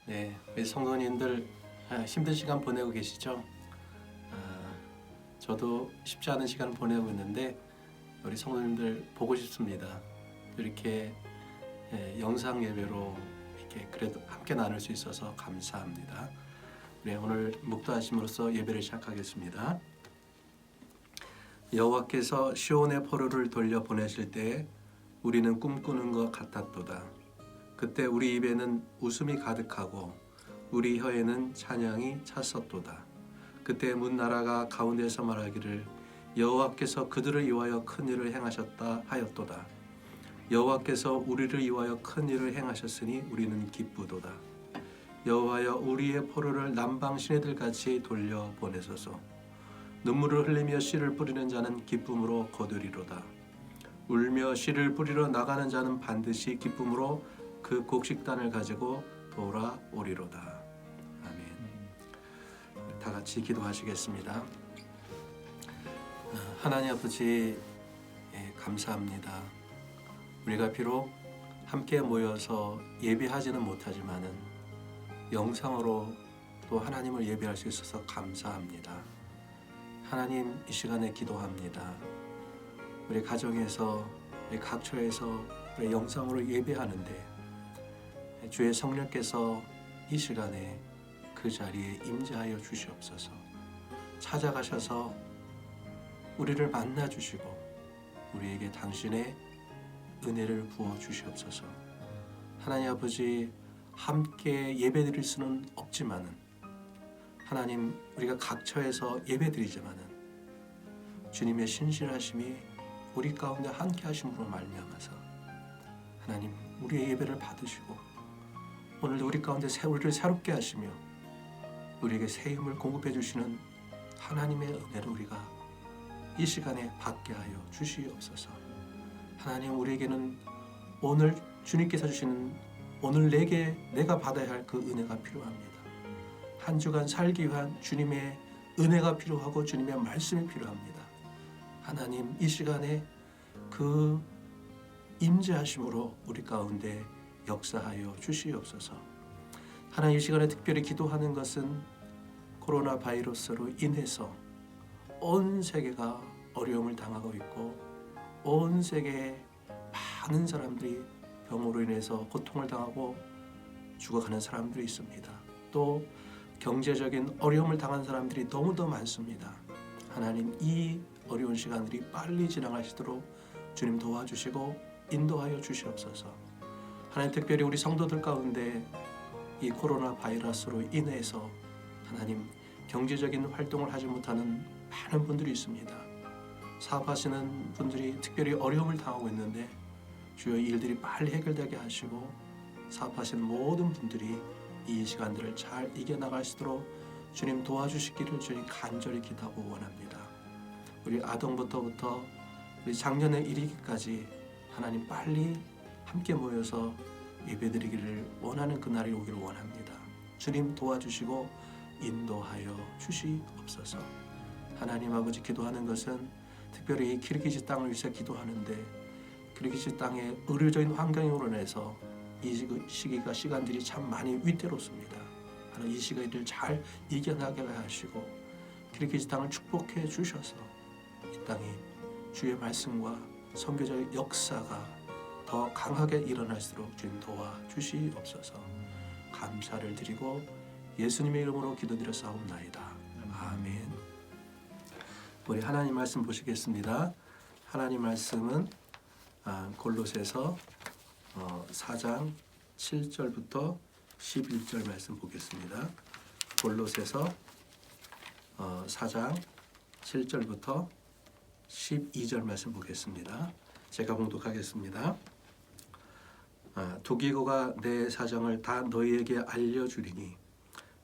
네, 우리 성도님들 힘든 시간 보내고 계시죠? 저도 쉽지 않은 시간을 보내고 있는데 우리 성도님들 보고 싶습니다. 이렇게 영상 예배로 이렇게 그래도 함께 나눌 수 있어서 감사합니다. 우리 오늘 묵도하심으로써 예배를 시작하겠습니다. 여호와께서 시온의 포로를 돌려 보내실 때에 우리는 꿈꾸는 것 같았도다. 그때 우리 입에는 웃음이 가득하고 우리 혀에는 찬양이 찼었도다. 그때 문나라가 가운데서 말하기를 여호와께서 그들을 위하여 큰 일을 행하셨다 하였도다. 여호와께서 우리를 위하여 큰 일을 행하셨으니 우리는 기쁘도다. 여호와여 우리의 포로를 남방 시내들같이 돌려 보내소서. 눈물을 흘리며 씨를 뿌리는 자는 기쁨으로 거두리로다. 울며 씨를 뿌리러 나가는 자는 반드시 기쁨으로 그 곡식단을 가지고 돌아오리로다. 아멘. 다 같이 기도하시겠습니다. 하나님 아버지, 감사합니다. 우리가 비록 함께 모여서 예배하지는 못하지만은 영상으로 또 하나님을 예배할 수 있어서 감사합니다. 하나님, 이 시간에 기도합니다. 우리 가정에서, 우리 각처에서 우리 영상으로 예배하는데 주의 성령께서 이 시간에 그 자리에 임재하여 주시옵소서. 찾아가셔서 우리를 만나 주시고 우리에게 당신의 은혜를 부어 주시옵소서. 하나님 아버지, 함께 예배드릴 수는 없지만은 하나님, 우리가 각처에서 예배드리지만은 주님의 신실하심이 우리 가운데 함께 하심으로 말미암아서 하나님, 우리의 예배를 받으시고 오늘도 우리 가운데 우리를 새롭게 하시며 우리에게 새 힘을 공급해 주시는 하나님의 은혜를 우리가 이 시간에 받게 하여 주시옵소서. 하나님, 우리에게는 오늘 주님께서 주시는 오늘 내가 받아야 할 그 은혜가 필요합니다. 한 주간 살기 위한 주님의 은혜가 필요하고 주님의 말씀이 필요합니다. 하나님, 이 시간에 그 임재하심으로 우리 가운데 역사하여 주시옵소서. 하나님, 이 시간에 특별히 기도하는 것은 코로나 바이러스로 인해서 온 세계가 어려움을 당하고 있고 온 세계에 많은 사람들이 병으로 인해서 고통을 당하고 죽어가는 사람들이 있습니다. 또 경제적인 어려움을 당한 사람들이 너무도 많습니다. 하나님, 이 어려운 시간들이 빨리 지나가시도록 주님 도와주시고 인도하여 주시옵소서. 하나님, 특별히 우리 성도들 가운데 이 코로나 바이러스로 인해서 하나님, 경제적인 활동을 하지 못하는 많은 분들이 있습니다. 사업하시는 분들이 특별히 어려움을 당하고 있는데 주여 일들이 빨리 해결되게 하시고 사업하시는 모든 분들이 이 시간들을 잘 이겨나갈 수 있도록 주님 도와주시기를 주님 간절히 기도하고 원합니다. 우리 아동부터 우리 작년에 이르기까지 하나님 빨리 함께 모여서 예배드리기를 원하는 그날이 오기를 원합니다. 주님 도와주시고 인도하여 주시옵소서. 하나님 아버지, 기도하는 것은 특별히 키르기즈 땅을 위해서 기도하는데 키르기즈 땅의 의료적인 환경으로 인해서 이 시간들이 참 많이 위태롭습니다. 하나님, 이 시간들을 잘 이겨나게 하시고 키르기즈 땅을 축복해 주셔서 이 땅에 주의 말씀과 선교적인 역사가 더 강하게 일어날수록 주님 도와주시옵소서. 감사를 드리고 예수님의 이름으로 기도드렸사옵나이다. 아멘. 우리 하나님 말씀 보시겠습니다. 하나님 말씀은 골로새서 4장 7절부터 11절 말씀 보겠습니다. 골로새서 4장 7절부터 12절 말씀 보겠습니다. 제가 봉독하겠습니다. 두기고가 내 사정을 다 너희에게 알려주리니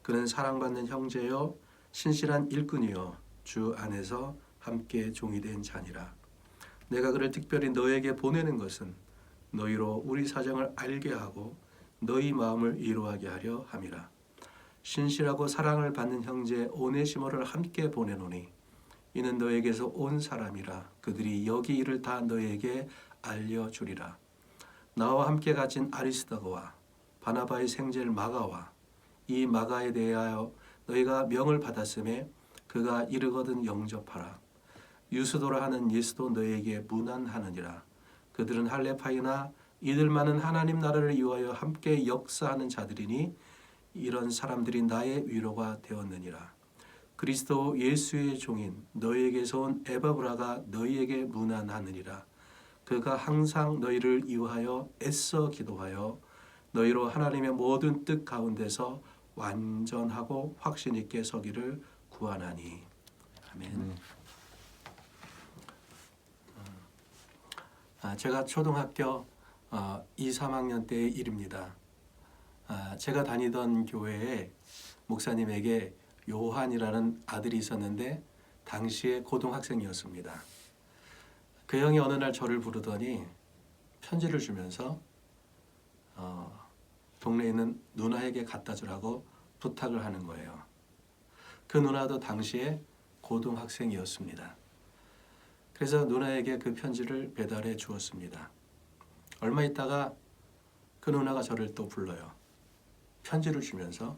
그는 사랑받는 형제요 신실한 일꾼이요 주 안에서 함께 종이 된 자니라. 내가 그를 특별히 너에게 보내는 것은 너희로 우리 사정을 알게 하고 너희 마음을 위로하게 하려 함이라. 신실하고 사랑을 받는 형제 오네시모를 함께 보내노니 이는 너에게서 온 사람이라. 그들이 여기 일을 다 너에게 알려주리라. 나와 함께 가진 아리스다고와 바나바의 생제를 마가와 이 마가에 대하여 너희가 명을 받았음에 그가 이르거든 영접하라. 유스도라 하는 예수도 너희에게 문안하느니라. 그들은 할례파이나 이들만은 하나님 나라를 위하여 함께 역사하는 자들이니 이런 사람들이 나의 위로가 되었느니라. 그리스도 예수의 종인 너희에게서 온 에바브라가 너희에게 문안하느니라. 그가 항상 너희를 위하여 애써 기도하여 너희로 하나님의 모든 뜻 가운데서 완전하고 확신 있게 서기를 구하나니. 아멘. 제가 초등학교 2, 3학년 때의 일입니다. 제가 다니던 교회에 목사님에게 요한이라는 아들이 있었는데 당시에 고등학생이었습니다. 그 형이 어느 날 저를 부르더니 편지를 주면서 동네에 있는 누나에게 갖다 주라고 부탁을 하는 거예요. 그 누나도 당시에 고등학생이었습니다. 그래서 누나에게 그 편지를 배달해 주었습니다. 얼마 있다가 그 누나가 저를 또 불러요. 편지를 주면서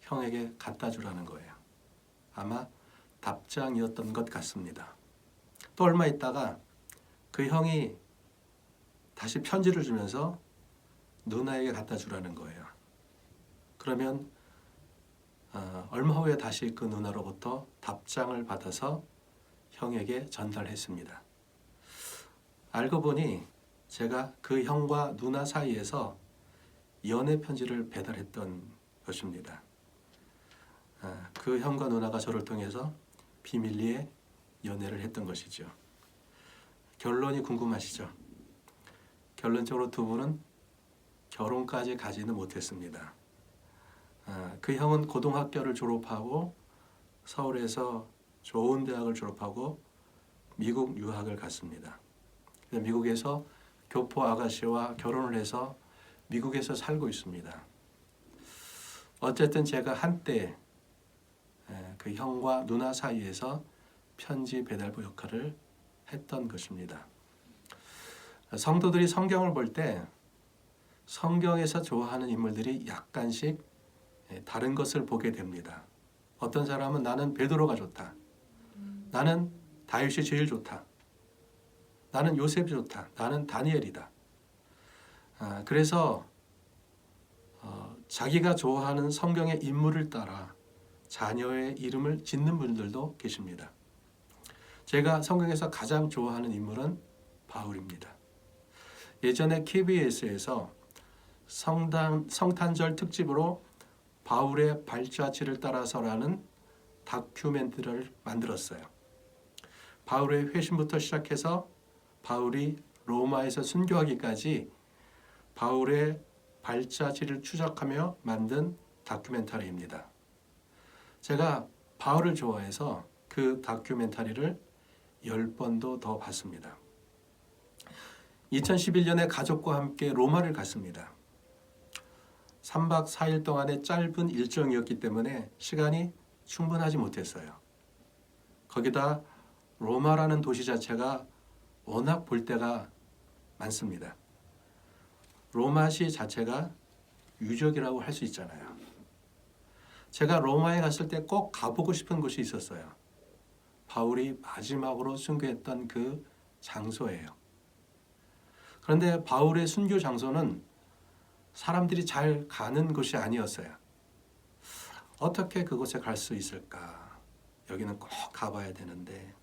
형에게 갖다 주라는 거예요. 아마 답장이었던 것 같습니다. 또 얼마 있다가 그 형이 다시 편지를 주면서 누나에게 갖다 주라는 거예요. 그러면 얼마 후에 다시 그 누나로부터 답장을 받아서 형에게 전달했습니다. 알고 보니 제가 그 형과 누나 사이에서 연애 편지를 배달했던 것입니다. 그 형과 누나가 저를 통해서 비밀리에 연애를 했던 것이죠. 결론이 궁금하시죠? 결론적으로 두 분은 결혼까지 가지는 못했습니다. 그 형은 고등학교를 졸업하고 서울에서 좋은 대학을 졸업하고 미국 유학을 갔습니다. 미국에서 교포 아가씨와 결혼을 해서 미국에서 살고 있습니다. 어쨌든 제가 한때 그 형과 누나 사이에서 편지 배달부 역할을 했던 것입니다. 성도들이 성경을 볼 때 성경에서 좋아하는 인물들이 약간씩 다른 것을 보게 됩니다. 어떤 사람은 나는 베드로가 좋다. 나는 다윗이 제일 좋다. 나는 요셉이 좋다. 나는 다니엘이다. 그래서 자기가 좋아하는 성경의 인물을 따라 자녀의 이름을 짓는 분들도 계십니다. 제가 성경에서 가장 좋아하는 인물은 바울입니다. 예전에 KBS에서 성탄절 특집으로 바울의 발자취를 따라서라는 다큐멘터리를 만들었어요. 바울의 회심부터 시작해서 바울이 로마에서 순교하기까지 바울의 발자취를 추적하며 만든 다큐멘터리입니다. 제가 바울을 좋아해서 그 다큐멘터리를 10번도 더 봤습니다. 2011년에 가족과 함께 로마를 갔습니다. 3박 4일 동안의 짧은 일정이었기 때문에 시간이 충분하지 못했어요. 거기다 로마라는 도시 자체가 워낙 볼 데가 많습니다. 로마시 자체가 유적이라고 할 수 있잖아요. 제가 로마에 갔을 때 꼭 가보고 싶은 곳이 있었어요. 바울이 마지막으로 순교했던 그 장소예요. 그런데 바울의 순교 장소는 사람들이 잘 가는 곳이 아니었어요. 어떻게 그곳에 갈 수 있을까? 여기는 꼭 가봐야 되는데.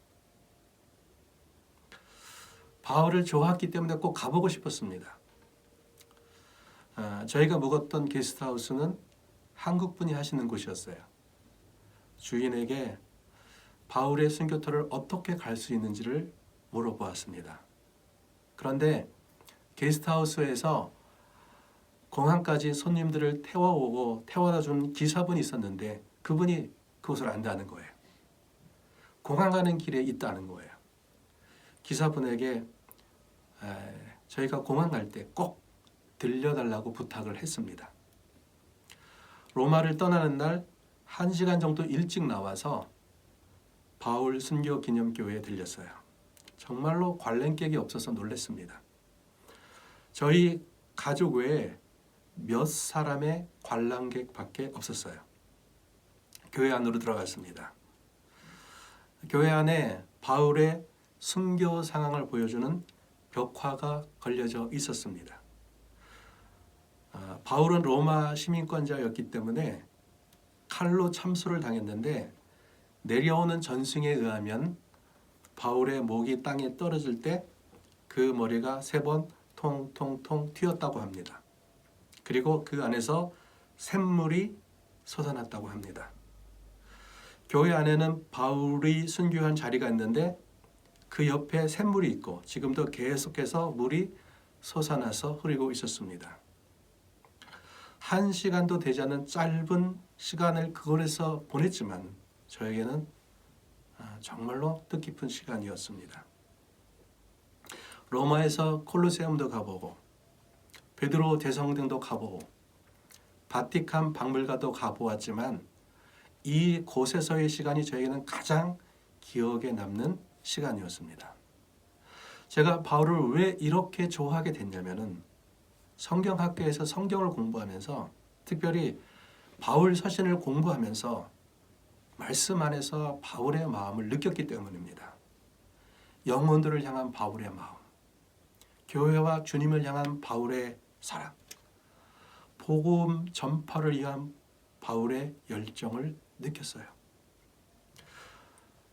바울을 좋아했기 때문에 꼭 가보고 싶었습니다. 저희가 묵었던 게스트하우스는 한국분이 하시는 곳이었어요. 주인에게 바울의 순교터를 어떻게 갈 수 있는지를 물어보았습니다. 그런데 게스트하우스에서 공항까지 손님들을 태워오고 태워다 준 기사분이 있었는데 그분이 그곳을 안다는 거예요. 공항 가는 길에 있다는 거예요. 기사분에게 저희가 공항 갈 때 꼭 들려달라고 부탁을 했습니다. 로마를 떠나는 날 1시간 정도 일찍 나와서 바울 순교 기념교회에 들렸어요. 정말로 관람객이 없어서 놀랐습니다. 저희 가족 외에 몇 사람의 관람객밖에 없었어요. 교회 안으로 들어갔습니다. 교회 안에 바울의 순교 상황을 보여주는 벽화가 걸려져 있었습니다. 바울은 로마 시민권자였기 때문에 칼로 참수를 당했는데 내려오는 전승에 의하면 바울의 목이 땅에 떨어질 때 그 머리가 3번 통통통 튀었다고 합니다. 그리고 그 안에서 샘물이 솟아났다고 합니다. 교회 안에는 바울이 순교한 자리가 있는데 그 옆에 샘물이 있고 지금도 계속해서 물이 솟아나서 흐르고 있었습니다. 1시간도 되지 않은 짧은 시간을 그곳에서 보냈지만 저에게는 정말로 뜻깊은 시간이었습니다. 로마에서 콜로세움도 가보고 베드로 대성당도 가보고 바티칸 박물관도 가보았지만 이 곳에서의 시간이 저에게는 가장 기억에 남는 시간이었습니다. 제가 바울을 왜 이렇게 좋아하게 됐냐면은 성경학교에서 성경을 공부하면서 특별히 바울 서신을 공부하면서 말씀 안에서 바울의 마음을 느꼈기 때문입니다. 영혼들을 향한 바울의 마음, 교회와 주님을 향한 바울의 사랑, 복음 전파를 위한 바울의 열정을 느꼈어요.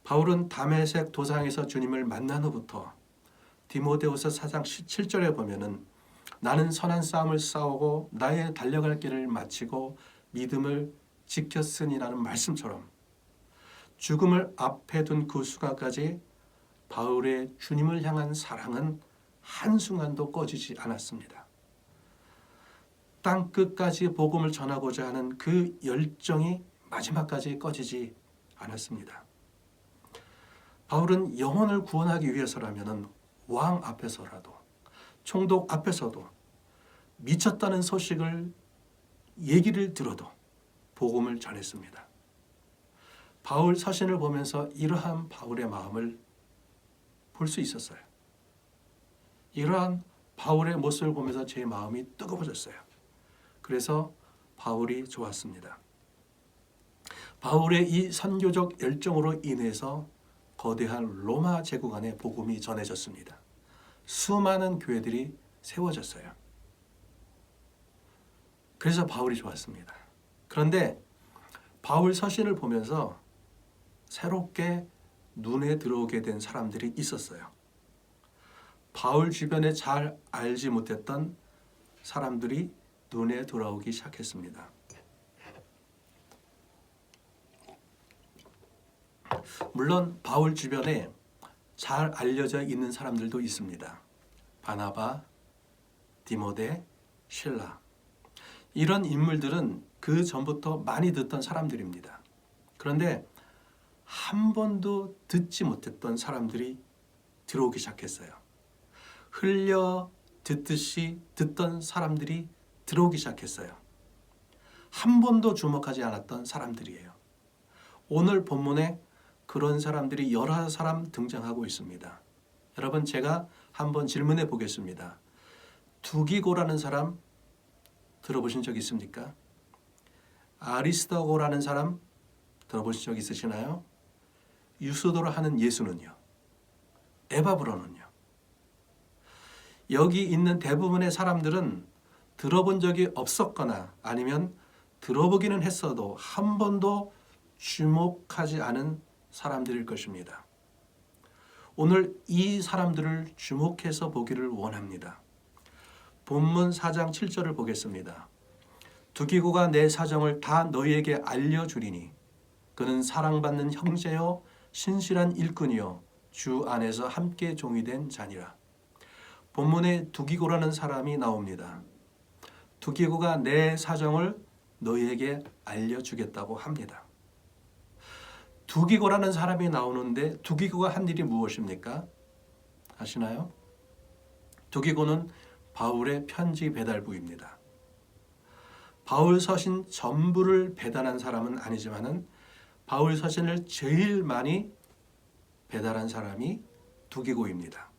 바울은 다메섹 도상에서 주님을 만난 후부터 디모데후서 4장 7절에 보면은 나는 선한 싸움을 싸우고 나의 달려갈 길을 마치고 믿음을 지켰으니라는 말씀처럼 죽음을 앞에 둔 그 순간까지 바울의 주님을 향한 사랑은 한순간도 꺼지지 않았습니다. 땅끝까지 복음을 전하고자 하는 그 열정이 마지막까지 꺼지지 않았습니다. 바울은 영혼을 구원하기 위해서라면 왕 앞에서라도 총독 앞에서도 미쳤다는 소식을 얘기를 들어도 복음을 전했습니다. 바울 서신을 보면서 이러한 바울의 마음을 볼 수 있었어요. 이러한 바울의 모습을 보면서 제 마음이 뜨거워졌어요. 그래서 바울이 좋았습니다. 바울의 이 선교적 열정으로 인해서 거대한 로마 제국 안에 복음이 전해졌습니다. 수많은 교회들이 세워졌어요. 그래서 바울이 좋았습니다. 그런데 바울 서신을 보면서 새롭게 눈에 들어오게 된 사람들이 있었어요. 바울 주변에 잘 알지 못했던 사람들이 눈에 들어오기 시작했습니다. 물론 바울 주변에 잘 알려져 있는 사람들도 있습니다. 바나바, 디모데, 실라. 이런 인물들은 그 전부터 많이 듣던 사람들입니다. 그런데 한 번도 듣지 못했던 사람들이 들어오기 시작했어요. 흘려 듣듯이 듣던 사람들이 들어오기 시작했어요. 한 번도 주목하지 않았던 사람들이에요. 오늘 본문에 그런 사람들이 여러 사람 등장하고 있습니다. 여러분, 제가 한번 질문해 보겠습니다. 두기고라는 사람 들어보신 적 있습니까? 아리스토고라는 사람 들어보신 적 있으시나요? 유스도로 하는 예수는요? 에바브로는요? 여기 있는 대부분의 사람들은 들어본 적이 없었거나 아니면 들어보기는 했어도 한 번도 주목하지 않은 사람들일 것입니다. 오늘 이 사람들을 주목해서 보기를 원합니다. 본문 4장 7절을 보겠습니다. 두기고가 내 사정을 다 너희에게 알려주리니 그는 사랑받는 형제요 신실한 일꾼이요 주 안에서 함께 종이된 자니라. 본문에 두기고라는 사람이 나옵니다. 두기고가 내 사정을 너희에게 알려주겠다고 합니다. 두기고라는 사람이 나오는데 두기고가 한 일이 무엇입니까? 아시나요? 두기고는 바울의 편지 배달부입니다. 바울 서신 전부를 배달한 사람은 아니지만은 바울 서신을 제일 많이 배달한 사람이 두기고입니다.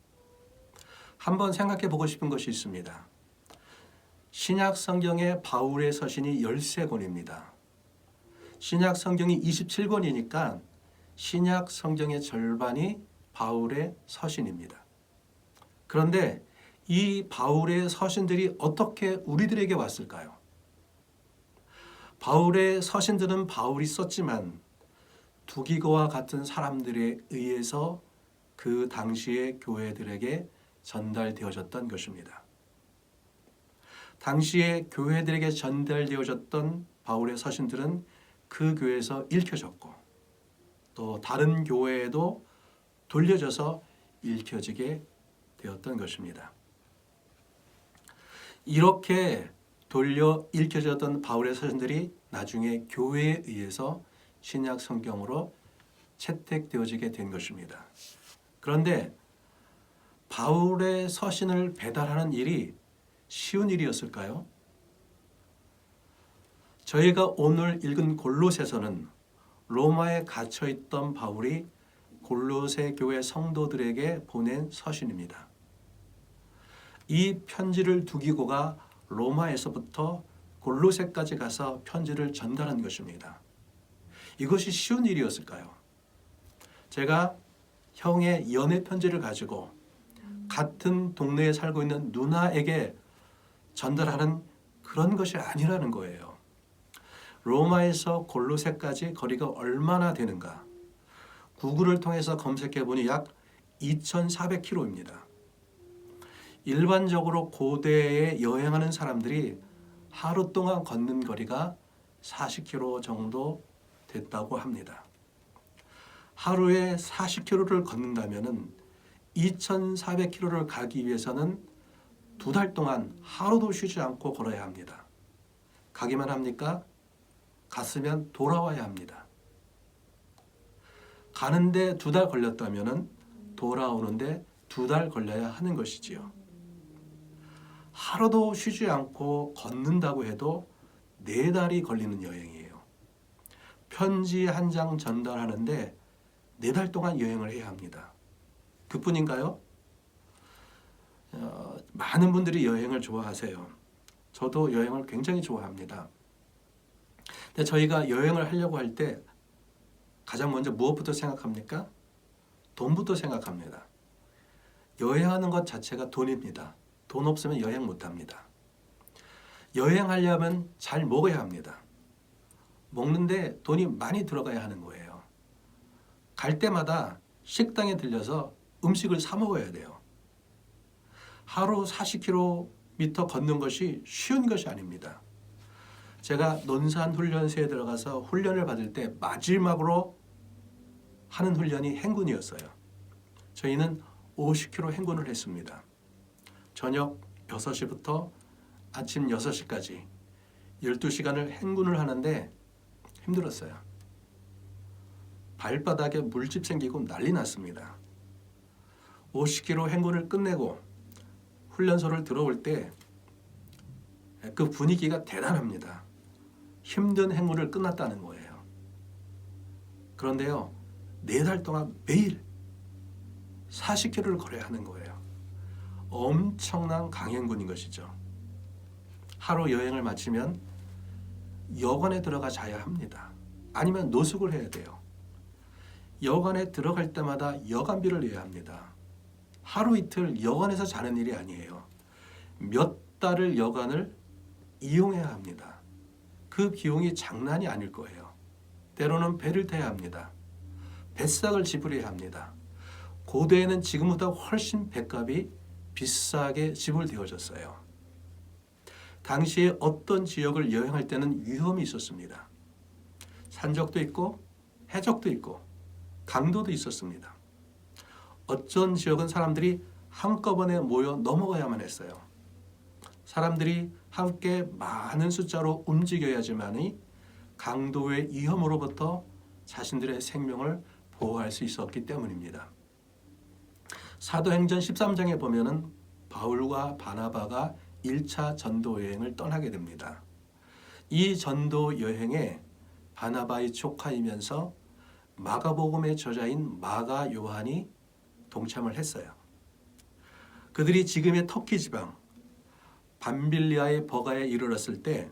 한번 생각해 보고 싶은 것이 있습니다. 신약 성경에 바울의 서신이 13권입니다. 신약 성경이 27권이니까 신약 성경의 절반이 바울의 서신입니다. 그런데 이 바울의 서신들이 어떻게 우리들에게 왔을까요? 바울의 서신들은 바울이 썼지만 두기고와 같은 사람들에 의해서 그 당시의 교회들에게 전달되어졌던 것입니다. 당시에 교회들에게 전달되어졌던 바울의 서신들은 그 교회에서 읽혀졌고 또 다른 교회에도 돌려져서 읽혀지게 되었던 것입니다. 이렇게 돌려 읽혀졌던 바울의 서신들이 나중에 교회에 의해서 신약 성경으로 채택되어지게 된 것입니다. 그런데 바울의 서신을 배달하는 일이 쉬운 일이었을까요? 저희가 오늘 읽은 골로새서는 로마에 갇혀있던 바울이 골로새 교회 성도들에게 보낸 서신입니다. 이 편지를 두기고가 로마에서부터 골로새까지 가서 편지를 전달한 것입니다. 이것이 쉬운 일이었을까요? 제가 형의 연애 편지를 가지고 같은 동네에 살고 있는 누나에게 전달하는 그런 것이 아니라는 거예요. 로마에서 골로새까지 거리가 얼마나 되는가? 구글을 통해서 검색해 보니 약 2,400km입니다. 일반적으로 고대에 여행하는 사람들이 하루 동안 걷는 거리가 40km 정도 됐다고 합니다. 하루에 40km를 걷는다면 2,400km를 가기 위해서는 2달 동안 하루도 쉬지 않고 걸어야 합니다. 가기만 합니까? 갔으면 돌아와야 합니다. 가는데 2달 걸렸다면 돌아오는데 2달 걸려야 하는 것이지요. 하루도 쉬지 않고 걷는다고 해도 4달이 걸리는 여행이에요. 편지 한 장 전달하는데 4달 동안 여행을 해야 합니다. 그뿐인가요? 많은 분들이 여행을 좋아하세요. 저도 여행을 굉장히 좋아합니다. 근데 저희가 여행을 하려고 할 때 가장 먼저 무엇부터 생각합니까? 돈부터 생각합니다. 여행하는 것 자체가 돈입니다. 돈 없으면 여행 못합니다. 여행하려면 잘 먹어야 합니다. 먹는데 돈이 많이 들어가야 하는 거예요. 갈 때마다 식당에 들려서 음식을 사 먹어야 돼요. 하루 40km 걷는 것이 쉬운 것이 아닙니다. 제가 논산 훈련소에 들어가서 훈련을 받을 때 마지막으로 하는 훈련이 행군이었어요. 저희는 50km 행군을 했습니다. 저녁 6시부터 아침 6시까지 12시간을 행군을 하는데 힘들었어요. 발바닥에 물집 생기고 난리 났습니다. 50km 행군을 끝내고 훈련소를 들어올 때 그 분위기가 대단합니다. 힘든 행군을 끝났다는 거예요. 그런데요, 4달 동안 매일 40km를 걸어야 하는 거예요. 엄청난 강행군인 것이죠. 하루 여행을 마치면 여관에 들어가 자야 합니다. 아니면 노숙을 해야 돼요. 여관에 들어갈 때마다 여관비를 내야 합니다. 하루 이틀 여관에서 자는 일이 아니에요. 몇 달을 여관을 이용해야 합니다. 그 비용이 장난이 아닐 거예요. 때로는 배를 타야 합니다. 뱃삭을 지불해야 합니다. 고대에는 지금보다 훨씬 배값이 비싸게 지불되어졌어요. 당시에 어떤 지역을 여행할 때는 위험이 있었습니다. 산적도 있고 해적도 있고 강도도 있었습니다. 어떤 지역은 사람들이 한꺼번에 모여 넘어가야만 했어요. 사람들이 함께 많은 숫자로 움직여야지만이 강도의 위험으로부터 자신들의 생명을 보호할 수 있었기 때문입니다. 사도행전 13장에 보면은 바울과 바나바가 1차 전도 여행을 떠나게 됩니다. 이 전도 여행에 바나바의 조카이면서 마가복음의 저자인 마가 요한이 동참을 했어요. 그들이 지금의 터키 지방 밤빌리아의 버가에 이르렀을 때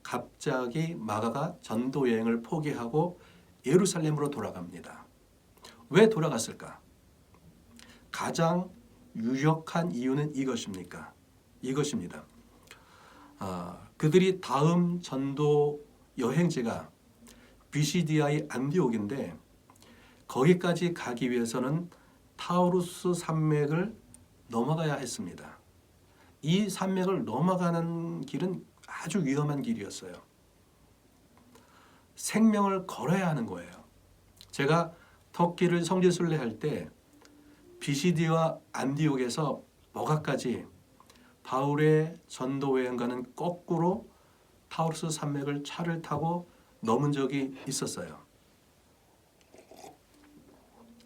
갑자기 마가가 전도 여행을 포기하고 예루살렘으로 돌아갑니다. 왜 돌아갔을까? 가장 유력한 이유는 이것입니다. 그들이 다음 전도 여행지가 비시디아의 안디옥인데 거기까지 가기 위해서는 타우루스 산맥을 넘어가야 했습니다. 이 산맥을 넘어가는 길은 아주 위험한 길이었어요. 생명을 걸어야 하는 거예요. 제가 터키를 성지순례 할 때 비시디와 안디옥에서 버가까지 바울의 전도 여행과는 거꾸로 타우루스 산맥을 차를 타고 넘은 적이 있었어요.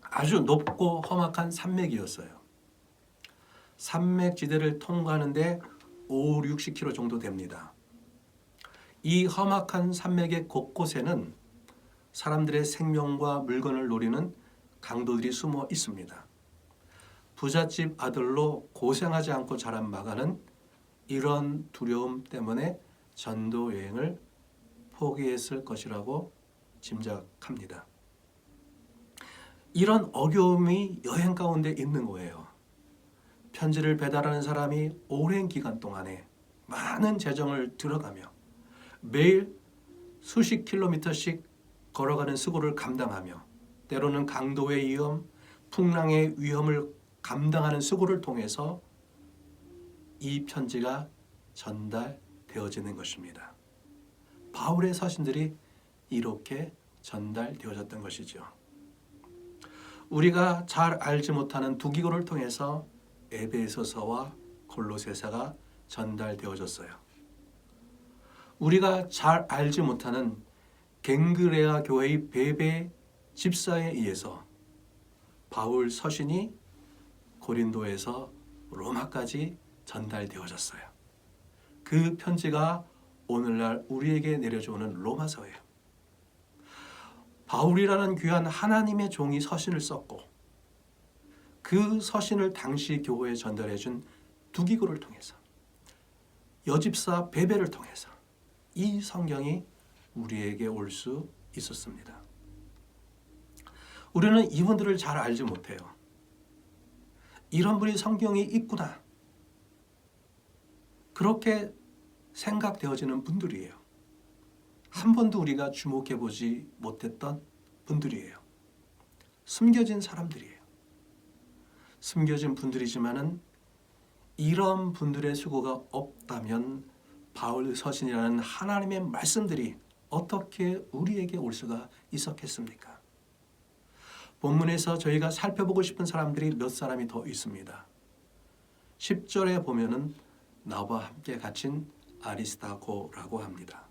아주 높고 험악한 산맥이었어요. 산맥지대를 통과하는데 5, 60km 정도 됩니다. 이 험악한 산맥의 곳곳에는 사람들의 생명과 물건을 노리는 강도들이 숨어 있습니다. 부잣집 아들로 고생하지 않고 자란 마가는 이런 두려움 때문에 전도 여행을 포기했을 것이라고 짐작합니다. 이런 어려움이 여행 가운데 있는 거예요. 편지를 배달하는 사람이 오랜 기간 동안에 많은 재정을 들어가며 매일 수십 킬로미터씩 걸어가는 수고를 감당하며 때로는 강도의 위험, 풍랑의 위험을 감당하는 수고를 통해서 이 편지가 전달되어지는 것입니다. 바울의 서신들이 이렇게 전달되어졌던 것이죠. 우리가 잘 알지 못하는 두 기고를 통해서 에베소서와 골로새서가 전달되어졌어요. 우리가 잘 알지 못하는 갱그레아 교회의 베베 집사에 의해서 바울 서신이 고린도에서 로마까지 전달되어졌어요. 그 편지가 오늘날 우리에게 내려주는 로마서예요. 바울이라는 귀한 하나님의 종이 서신을 썼고 그 서신을 당시 교회에 전달해 준 두기고를 통해서 여집사 베베를 통해서 이 성경이 우리에게 올 수 있었습니다. 우리는 이분들을 잘 알지 못해요. 이런 분이 성경이 있구나. 그렇게 생각되어지는 분들이에요. 한 번도 우리가 주목해보지 못했던 분들이에요. 숨겨진 사람들이에요. 숨겨진 분들이지만은 이런 분들의 수고가 없다면 바울 서신이라는 하나님의 말씀들이 어떻게 우리에게 올 수가 있었겠습니까? 본문에서 저희가 살펴보고 싶은 사람들이 몇 사람이 더 있습니다. 10절에 보면은 나와 함께 갇힌 아리스타고라고 합니다.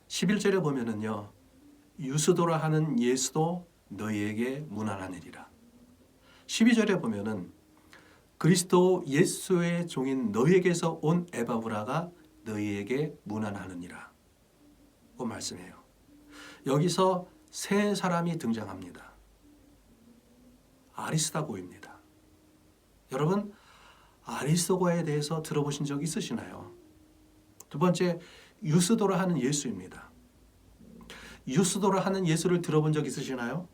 11절에 보면은요, 유스도라 하는 예수도 너희에게 문안하느니라. 12절에 보면은 그리스도 예수의 종인 너희에게서 온 에바브라가 너희에게 문안하느니라 고 말씀해요. 여기서 세 사람이 등장합니다. 아리스타고입니다. 여러분, 아리스도고에 대해서 들어보신 적 있으시나요? 두 번째, 유스도라 하는 예수입니다. 유스도라 하는 예수를 들어본 적 있으시나요?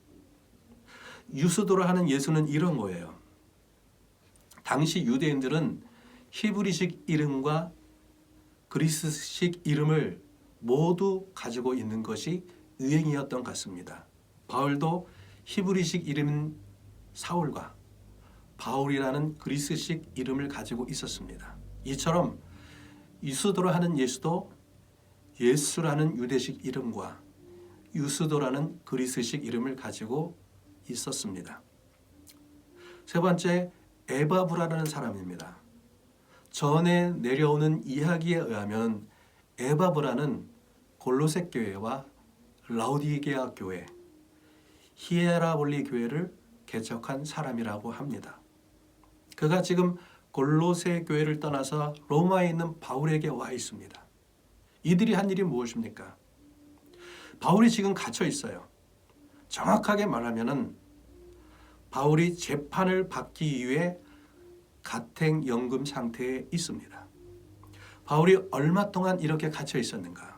유스도라 하는 예수는 이런 거예요. 당시 유대인들은 히브리식 이름과 그리스식 이름을 모두 가지고 있는 것이 유행이었던 것 같습니다. 바울도 히브리식 이름인 사울과 바울이라는 그리스식 이름을 가지고 있었습니다. 이처럼 유스도라 하는 예수도 예수라는 유대식 이름과 유스도라는 그리스식 이름을 가지고 있었습니다. 세 번째, 에바브라라는 사람입니다. 전에 내려오는 이야기에 의하면 에바브라는 골로새 교회와 라우디게아 교회, 히에라볼리 교회를 개척한 사람이라고 합니다. 그가 지금 골로새 교회를 떠나서 로마에 있는 바울에게 와 있습니다. 이들이 한 일이 무엇입니까? 바울이 지금 갇혀 있어요. 정확하게 말하면은 바울이 재판을 받기 위해 가택연금 상태에 있습니다. 바울이 얼마 동안 이렇게 갇혀 있었는가?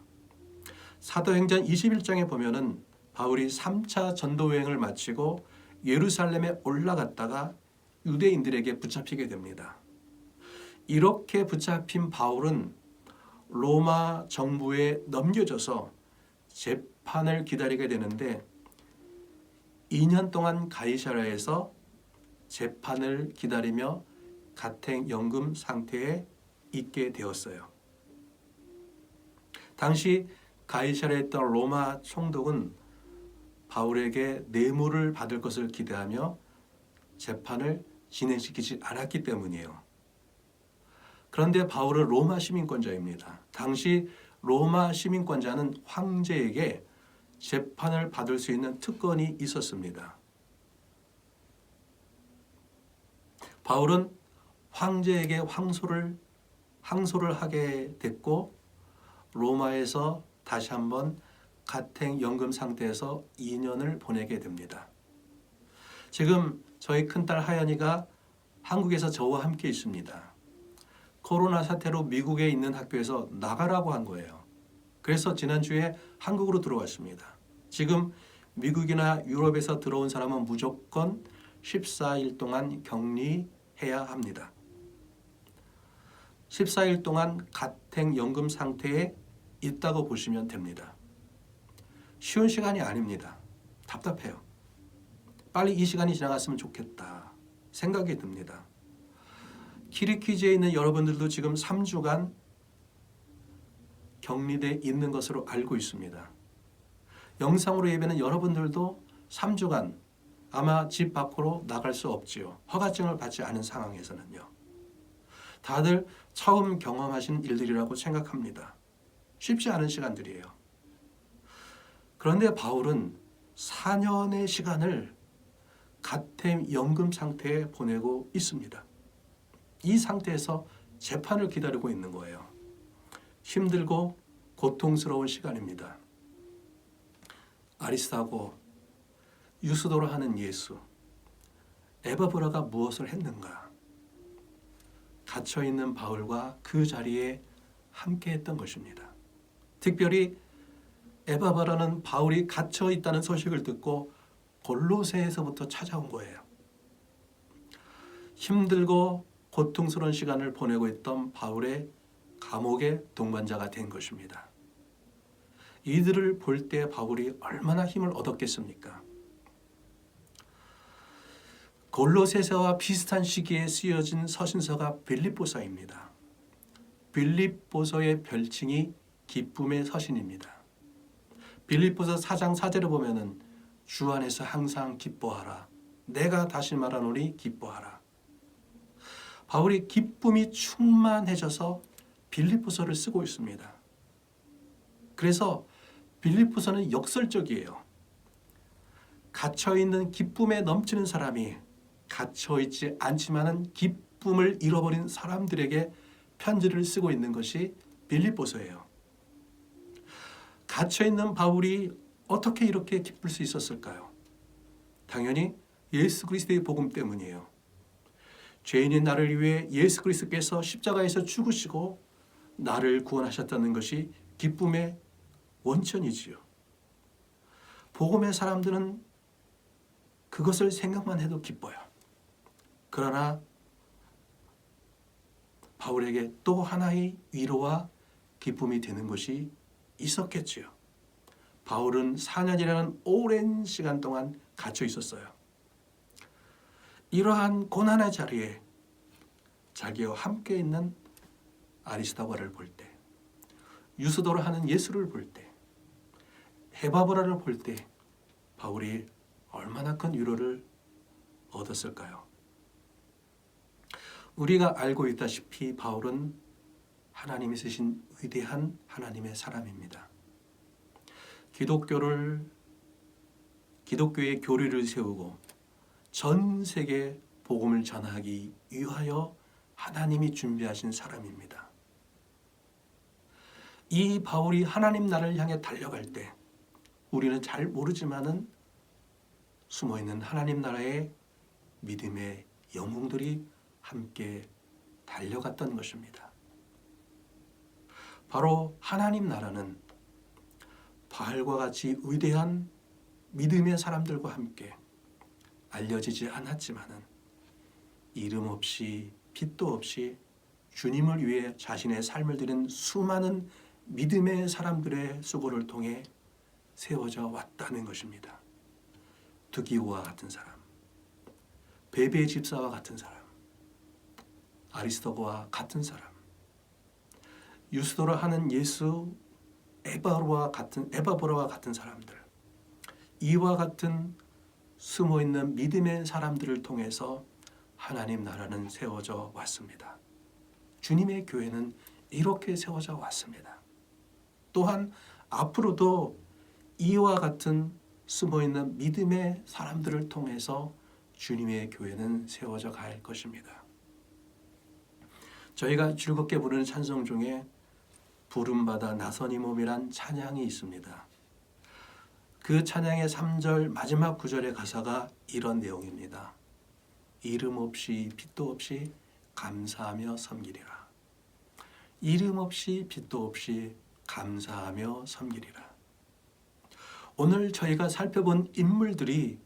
사도행전 21장에 보면은 바울이 3차 전도 여행을 마치고 예루살렘에 올라갔다가 유대인들에게 붙잡히게 됩니다. 이렇게 붙잡힌 바울은 로마 정부에 넘겨져서 재판을 기다리게 되는데 2년 동안 가이사랴에서 재판을 기다리며 가택연금 상태에 있게 되었어요. 당시 가이사랴에 있던 로마 총독은 바울에게 뇌물을 받을 것을 기대하며 재판을 진행시키지 않았기 때문이에요. 그런데 바울은 로마 시민권자입니다. 당시 로마 시민권자는 황제에게 재판을 받을 수 있는 특권이 있었습니다. 바울은 황제에게 항소를 하게 됐고 로마에서 다시 한번 가택연금 상태에서 2년을 보내게 됩니다. 지금 저희 큰딸 하연이가 한국에서 저와 함께 있습니다. 코로나 사태로 미국에 있는 학교에서 나가라고 한 거예요. 그래서 지난주에 한국으로 들어왔습니다. 지금 미국이나 유럽에서 들어온 사람은 무조건 14일 동안 격리해야 합니다. 14일 동안 가택연금 상태에 있다고 보시면 됩니다. 쉬운 시간이 아닙니다. 답답해요. 빨리 이 시간이 지나갔으면 좋겠다 생각이 듭니다. 키리키즈에 있는 여러분들도 지금 3주간 격리돼 있는 것으로 알고 있습니다. 영상으로 예배는 여러분들도 3주간 아마 집 밖으로 나갈 수 없지요. 허가증을 받지 않은 상황에서는요. 다들 처음 경험하신 일들이라고 생각합니다. 쉽지 않은 시간들이에요. 그런데 바울은 4년의 시간을 가택연금 상태에 보내고 있습니다. 이 상태에서 재판을 기다리고 있는 거예요. 힘들고 고통스러운 시간입니다. 아리스타고, 유스도로 하는 예수, 에바브라가 무엇을 했는가? 갇혀있는 바울과 그 자리에 함께했던 것입니다. 특별히 에바브라는 바울이 갇혀있다는 소식을 듣고 골로새에서부터 찾아온 거예요. 힘들고 고통스러운 시간을 보내고 있던 바울의 감옥의 동반자가 된 것입니다. 이들을 볼 때 바울이 얼마나 힘을 얻었겠습니까? 골로새서와 비슷한 시기에 쓰여진 서신서가 빌립보서입니다. 빌립보서의 별칭이 기쁨의 서신입니다. 빌립보서 4장 4절을 보면은 주 안에서 항상 기뻐하라. 내가 다시 말하노니 기뻐하라. 바울이 기쁨이 충만해져서 빌립보서를 쓰고 있습니다. 그래서 빌립보서는 역설적이에요. 갇혀있는 기쁨에 넘치는 사람이 갇혀있지 않지만은 기쁨을 잃어버린 사람들에게 편지를 쓰고 있는 것이 빌립보서예요. 갇혀있는 바울이 어떻게 이렇게 기쁠 수 있었을까요? 당연히 예수 그리스도의 복음 때문이에요. 죄인인 나를 위해 예수 그리스도께서 십자가에서 죽으시고 나를 구원하셨다는 것이 기쁨의 원천이지요. 복음의 사람들은 그것을 생각만 해도 기뻐요. 그러나 바울에게 또 하나의 위로와 기쁨이 되는 것이 있었겠지요. 바울은 4년이라는 오랜 시간 동안 갇혀 있었어요. 이러한 고난의 자리에 자기와 함께 있는 아리스다고를 볼 때, 유스도를 하는 예수를 볼 때, 에바브라를 볼 때 바울이 얼마나 큰 위로를 얻었을까요? 우리가 알고 있다시피 바울은 하나님이 쓰신 위대한 하나님의 사람입니다. 기독교의 교리를 세우고 전 세계 복음을 전하기 위하여 하나님이 준비하신 사람입니다. 이 바울이 하나님 나라를 향해 달려갈 때 우리는 잘 모르지만은 숨어있는 하나님 나라의 믿음의 영웅들이 함께 달려갔던 것입니다. 바로 하나님 나라는 바알과 같이 위대한 믿음의 사람들과 함께 알려지지 않았지만은 이름 없이 빛도 없이 주님을 위해 자신의 삶을 드린 수많은 믿음의 사람들의 수고를 통해 세워져 왔다는 것입니다. 드기오와 같은 사람, 베베 집사와 같은 사람, 아리스토거와 같은 사람, 유스도라 하는 예수, 에바브라와 같은 사람들, 이와 같은 숨어있는 믿음의 사람들을 통해서 하나님 나라는 세워져 왔습니다. 주님의 교회는 이렇게 세워져 왔습니다. 또한 앞으로도 이와 같은 숨어있는 믿음의 사람들을 통해서 주님의 교회는 세워져 갈 것입니다. 저희가 즐겁게 부르는 찬송 중에 부름받아 나선이 몸이란 찬양이 있습니다. 그 찬양의 3절 마지막 구절의 가사가 이런 내용입니다. 이름 없이 빛도 없이 감사하며 섬기리라. 이름 없이 빛도 없이 감사하며 섬기리라. 오늘 저희가 살펴본 인물들이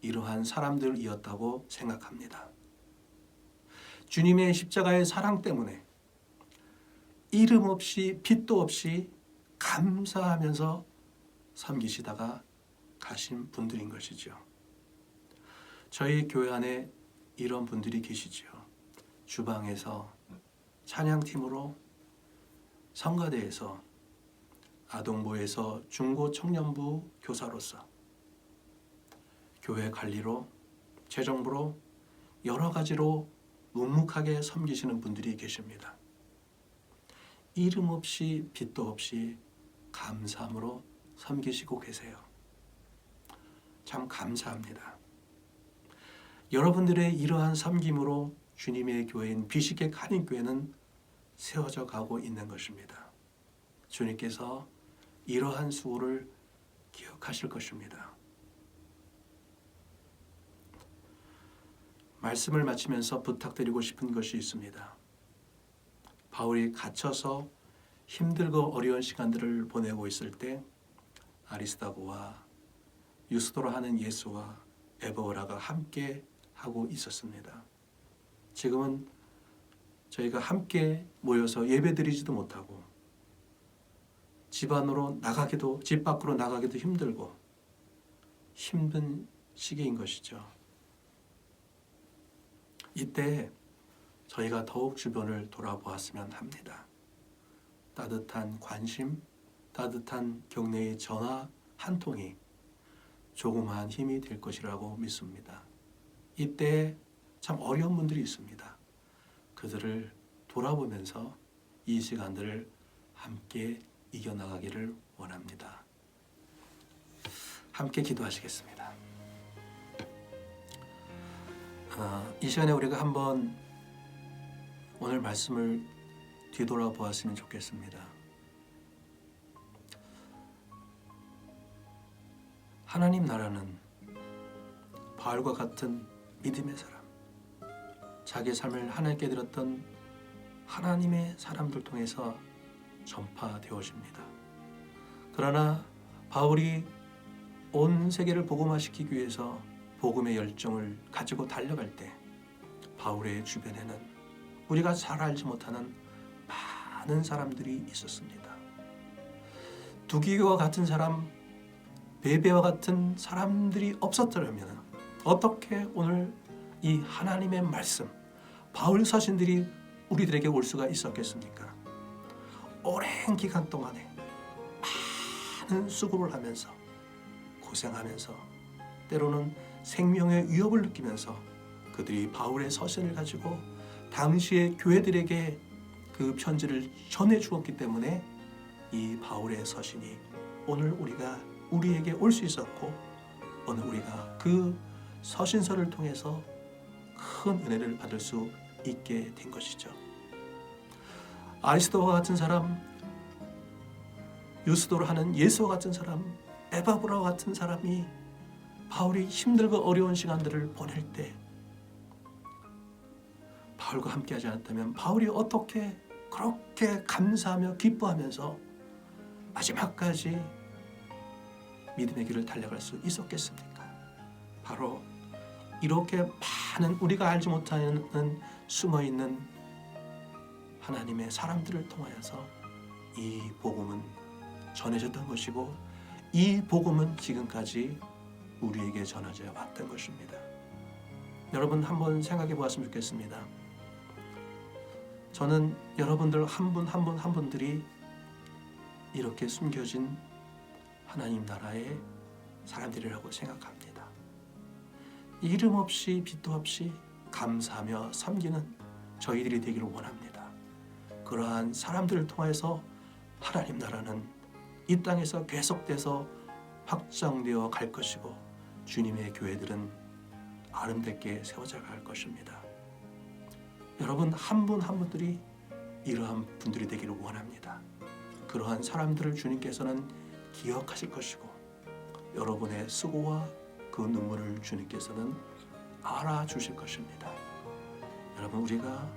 이러한 사람들이었다고 생각합니다. 주님의 십자가의 사랑 때문에 이름 없이 빛도 없이 감사하면서 섬기시다가 가신 분들인 것이죠. 저희 교회 안에 이런 분들이 계시죠. 주방에서, 찬양팀으로, 성가대에서, 아동부에서 중고 청년부 교사로서, 교회 관리로, 재정부로 여러 가지로 묵묵하게 섬기시는 분들이 계십니다. 이름 없이 빛도 없이 감사함으로 섬기시고 계세요. 참 감사합니다. 여러분들의 이러한 섬김으로 주님의 교회인 비식의 한인교회는 세워져 가고 있는 것입니다. 주님께서 이러한 수고를 기억하실 것입니다. 말씀을 마치면서 부탁드리고 싶은 것이 있습니다. 바울이 갇혀서 힘들고 어려운 시간들을 보내고 있을 때 아리스다고와 유스도라 하는 예수와 에바브라가 함께 하고 있었습니다. 지금은 저희가 함께 모여서 예배드리지도 못하고 집 밖으로 나가기도 힘들고 힘든 시기인 것이죠. 이때 저희가 더욱 주변을 돌아보았으면 합니다. 따뜻한 관심, 따뜻한 격려의 전화 한 통이 조그마한 힘이 될 것이라고 믿습니다. 이때 참 어려운 분들이 있습니다. 그들을 돌아보면서 이 시간들을 함께 이겨나가기를 원합니다. 함께 기도하시겠습니다. 이 시간에 우리가 한번 오늘 말씀을 뒤돌아보았으면 좋겠습니다. 하나님 나라는 바알과 같은 믿음의 사람, 자기 삶을 하나님께 드렸던 하나님의 사람들 통해서 전파되어집니다. 그러나 바울이 온 세계를 복음화시키기 위해서 복음의 열정을 가지고 달려갈 때 바울의 주변에는 우리가 잘 알지 못하는 많은 사람들이 있었습니다. 두기교와 같은 사람, 베베와 같은 사람들이 없었더라면 어떻게 오늘 이 하나님의 말씀, 바울 서신들이 우리들에게 올 수가 있었겠습니까? 오랜 기간 동안에 많은 수고를 하면서 고생하면서 때로는 생명의 위협을 느끼면서 그들이 바울의 서신을 가지고 당시의 교회들에게 그 편지를 전해 주었기 때문에 이 바울의 서신이 오늘 우리에게 올 수 있었고 오늘 우리가 그 서신서를 통해서 큰 은혜를 받을 수 있게 된 것이죠. 아리스도와 같은 사람, 유스도로 하는 예수와 같은 사람, 에바브라와 같은 사람이 바울이 힘들고 어려운 시간들을 보낼 때 바울과 함께하지 않았다면 바울이 어떻게 그렇게 감사하며 기뻐하면서 마지막까지 믿음의 길을 달려갈 수 있었겠습니까? 바로 이렇게 많은 우리가 알지 못하는 숨어있는 하나님의 사람들을 통하여서 이 복음은 전해졌던 것이고 이 복음은 지금까지 우리에게 전해져 왔던 것입니다. 여러분 한번 생각해 보았으면 좋겠습니다. 저는 여러분들 한 분 한 분 한 분들이 이렇게 숨겨진 하나님 나라의 사람들이라고 생각합니다. 이름 없이 빛도 없이 감사하며 섬기는 저희들이 되기를 원합니다. 그러한 사람들을 통해서 하나님 나라는 이 땅에서 계속돼서 확장되어 갈 것이고 주님의 교회들은 아름답게 세워져 갈 것입니다. 여러분 한 분 한 분들이 이러한 분들이 되기를 원합니다. 그러한 사람들을 주님께서는 기억하실 것이고 여러분의 수고와 그 눈물을 주님께서는 알아주실 것입니다. 여러분 우리가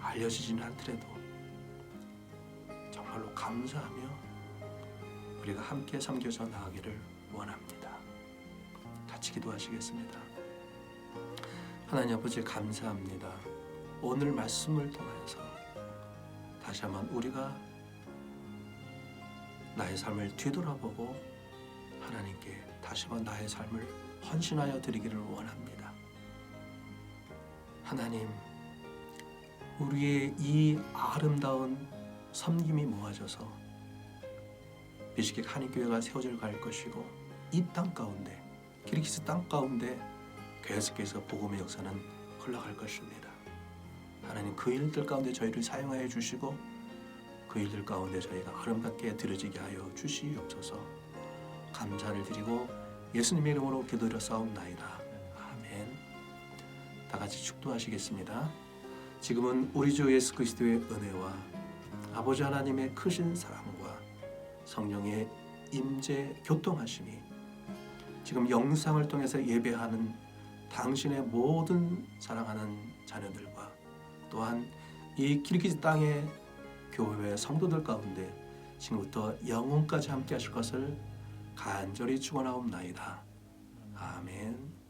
알려지지는 않더라도 정말로 감사하며 우리가 함께 섬겨져 나가기를 원합니다. 같이 기도하시겠습니다. 하나님 아버지 감사합니다. 오늘 말씀을 통해서 다시 한번 우리가 나의 삶을 뒤돌아보고 하나님께 다시 한번 나의 삶을 헌신하여 드리기를 원합니다. 하나님, 우리의 이 아름다운 섬김이 모아져서 비시객 한인교회가 세워져 갈 것이고 이 땅 가운데 키르기스 땅 가운데 계속해서 복음의 역사는 흘러갈 것입니다. 하나님 그 일들 가운데 저희를 사용하여 주시고 그 일들 가운데 저희가 아름답게 드려지게 하여 주시옵소서. 감사를 드리고 예수님의 이름으로 기도드려 싸움나이다. 아멘. 다 같이 축도하시겠습니다. 지금은 우리 주 예수 그리스도의 은혜와 아버지 하나님의 크신 사랑과 성령의 임재 교통하심이 지금 영상을 통해서 예배하는 당신의 모든 사랑하는 자녀들과 또한 이 키르기즈 땅의 교회 성도들 가운데 지금부터 영원까지 함께 하실 것을 간절히 축원하옵나이다. 아멘.